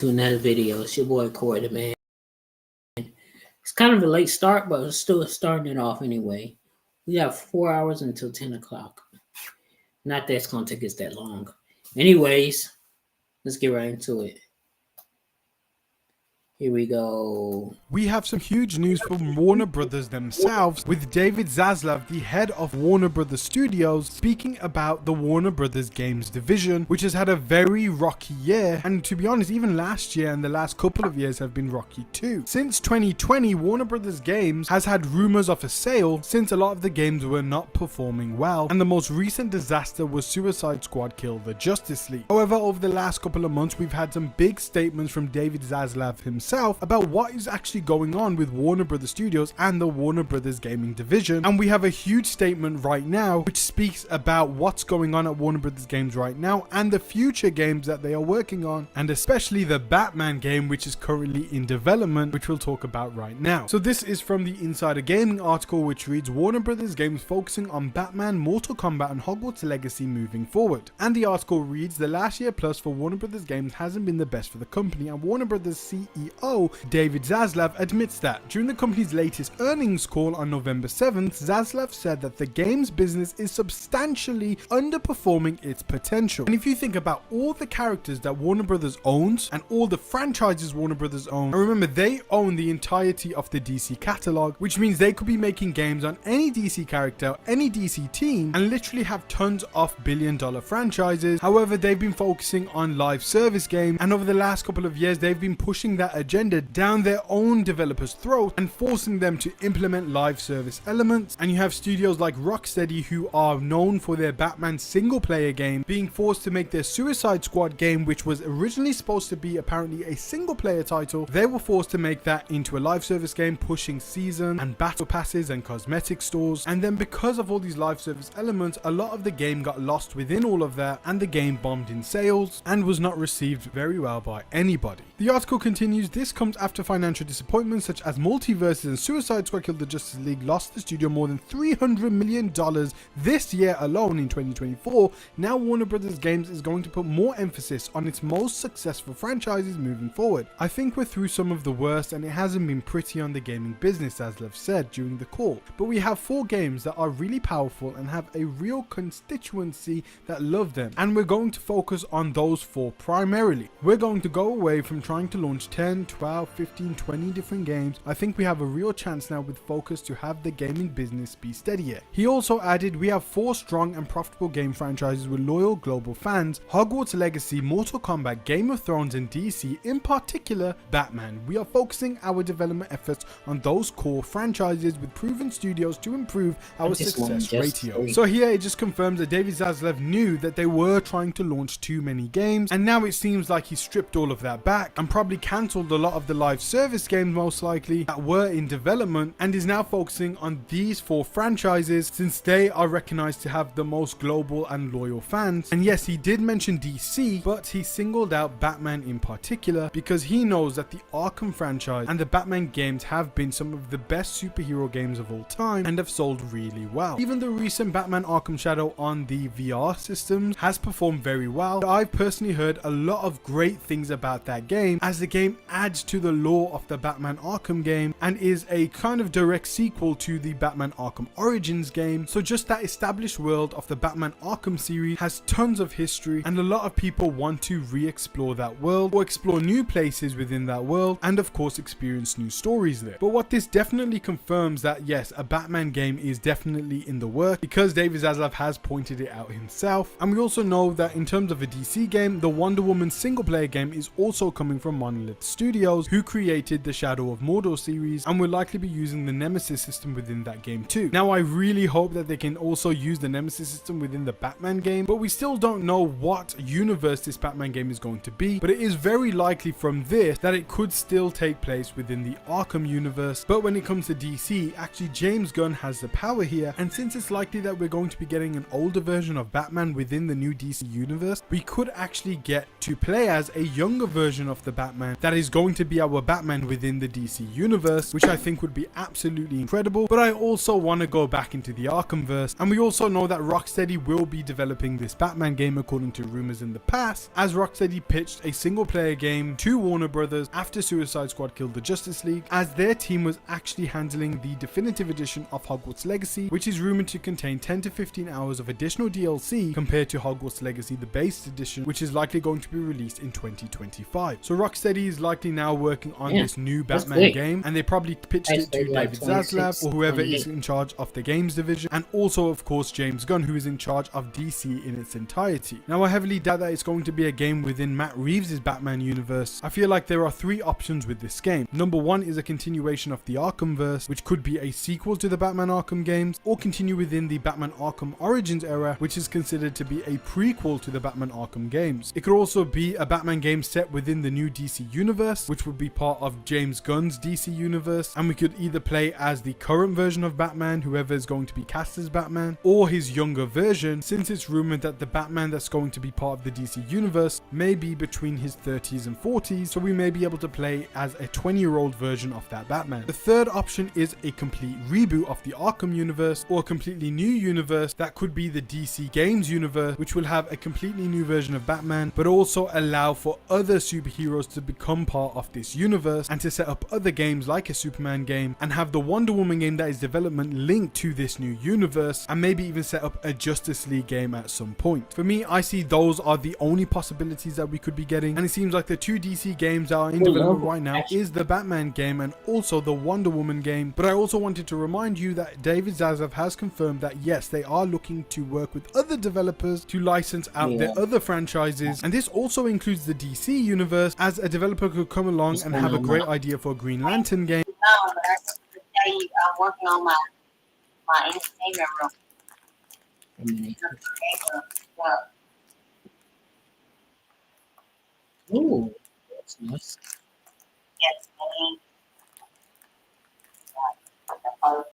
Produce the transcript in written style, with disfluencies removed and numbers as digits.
to another video. It's your boy Corey, man. It's kind of a late start, but it's still starting it off anyway. We have 4 hours until 10 o'clock. Not that it's going to take us that long. Anyways, let's get right into it. Here we go. We have some huge news from Warner Brothers themselves, with David Zaslav, the head of Warner Brothers Studios, speaking about the Warner Brothers Games division, which has had a very rocky year, and to be honest, even last year and the last couple of years have been rocky too. Since 2020, Warner Brothers Games has had rumors of a sale, since a lot of the games were not performing well, and the most recent disaster was Suicide Squad Kill the Justice League. However, over the last couple of months, we've had some big statements from David Zaslav himself about what is actually going on with Warner Brothers Studios and the Warner Brothers Gaming division, and we have a huge statement right now which speaks about what's going on at Warner Brothers Games right now and the future games that they are working on, and especially the Batman game which is currently in development, which we'll talk about right now. So this is from the Insider Gaming article, which reads, Warner Brothers Games focusing on Batman, Mortal Kombat and Hogwarts Legacy moving forward. And the article reads, the last year plus for Warner Brothers Games hasn't been the best for the company, and Warner Brothers CEO David Zaslav admits that. During the company's latest earnings call on November 7th, Zaslav said that the games business is substantially underperforming its potential. And if you think about all the characters that Warner Brothers owns and all the franchises Warner Brothers own, and remember they own the entirety of the DC catalog, which means they could be making games on any DC character, any DC team, and literally have tons of billion-dollar franchises. However, they've been focusing on live service games, and over the last couple of years they've been pushing that agenda down their own developers' throat and forcing them to implement live service elements. And you have studios like Rocksteady, who are known for their Batman single player game, being forced to make their Suicide Squad game, which was originally supposed to be apparently a single player title. They were forced to make that into a live service game, pushing season and battle passes and cosmetic stores. And then because of all these live service elements, a lot of the game got lost within all of that, and the game bombed in sales and was not received very well by anybody. The article continues, this comes after financial disappointments such as Multiverses and Suicide Squad Kill the Justice League lost the studio more than $300 million this year alone in 2024. Now Warner Brothers Games is going to put more emphasis on its most successful franchises moving forward. I think we're through some of the worst, and it hasn't been pretty on the gaming business, as Lev said during the call, but we have 4 games that are really powerful and have a real constituency that love them, and we're going to focus on those 4 primarily. We're going to go away from trying to launch 10, 12, 15, 20 different games. I think we have a real chance now with focus to have the gaming business be steadier. He also added, we have 4 strong and profitable game franchises with loyal global fans: Hogwarts Legacy, Mortal Kombat, Game of Thrones and DC, in particular Batman. We are focusing our development efforts on those core franchises with proven studios to improve our success ratio. So here it just confirms that David Zaslav knew that they were trying to launch too many games, and now it seems like he stripped all of that back and probably cancelled a lot of the live service games most likely that were in development, and is now focusing on these 4 franchises since they are recognized to have the most global and loyal fans. And yes, he did mention DC, but he singled out Batman in particular because he knows that the Arkham franchise and the Batman games have been some of the best superhero games of all time and have sold really well. Even the recent Batman Arkham Shadow on the VR systems has performed very well. I've personally heard a lot of great things about that game, as the game adds to the lore of the Batman Arkham game and is a kind of direct sequel to the Batman Arkham Origins game. So just that established world of the Batman Arkham series has tons of history, and a lot of people want to re-explore that world or explore new places within that world, and of course experience new stories there. But what this definitely confirms that yes, a Batman game is definitely in the work, because David Zaslav has pointed it out himself. And we also know that in terms of a DC game, the Wonder Woman single player game is also coming from Monolith Studios, who created the Shadow of Mordor series and will likely be using the Nemesis system within that game too. Now I really hope that they can also use the Nemesis system within the Batman game, but we still don't know what universe this Batman game is going to be. But it is very likely from this that it could still take place within the Arkham universe. But when it comes to DC, actually James Gunn has the power here, and since it's likely that we're going to be getting an older version of Batman within the new DC universe, we could actually get to play as a younger version of the Batman that is going going to be our Batman within the DC universe, which I think would be absolutely incredible. But I also want to go back into the Arkhamverse, and we also know that Rocksteady will be developing this Batman game according to rumors in the past, as Rocksteady pitched a single player game to Warner Brothers after Suicide Squad killed the Justice League, as their team was actually handling the definitive edition of Hogwarts Legacy, which is rumored to contain 10 to 15 hours of additional DLC compared to Hogwarts Legacy, the base edition, which is likely going to be released in 2025. So Rocksteady is likely now working on this new Batman game, and they probably pitched it to David Zaslav or whoever is in charge of the games division, and also of course James Gunn, who is in charge of DC in its entirety. Now I heavily doubt that it's going to be a game within Matt Reeves' Batman universe. I feel like there are three options with this game. Number one is a continuation of the Arkhamverse, which could be a sequel to the Batman Arkham games, or continue within the Batman Arkham Origins era, which is considered to be a prequel to the Batman Arkham games. It could also be a Batman game set within the new DC universe, which would be part of James Gunn's DC universe, and we could either play as the current version of Batman, whoever is going to be cast as Batman, or his younger version, since it's rumored that the Batman that's going to be part of the DC universe may be between his 30s and 40s, so we may be able to play as a 20-year-old version of that Batman. The third option is a complete reboot of the Arkham universe, or a completely new universe that could be the DC Games universe, which will have a completely new version of Batman, but also allow for other superheroes to become part of this universe, and to set up other games like a Superman game, and have the Wonder Woman game that is development linked to this new universe, and maybe even set up a Justice League game at some point. For me, I see those are the only possibilities that we could be getting, and it seems like the two DC games that are in development right now is the Batman game and also the Wonder Woman game. But I also wanted to remind you that David Zaslav has confirmed that yes, they are looking to work with other developers to license out their other franchises, and this also includes the DC universe, as a developer could come along and have a great idea for a Green Lantern game. No, but I just tell you, I'm working on my entertainment room. Oh, that's nice. Yes.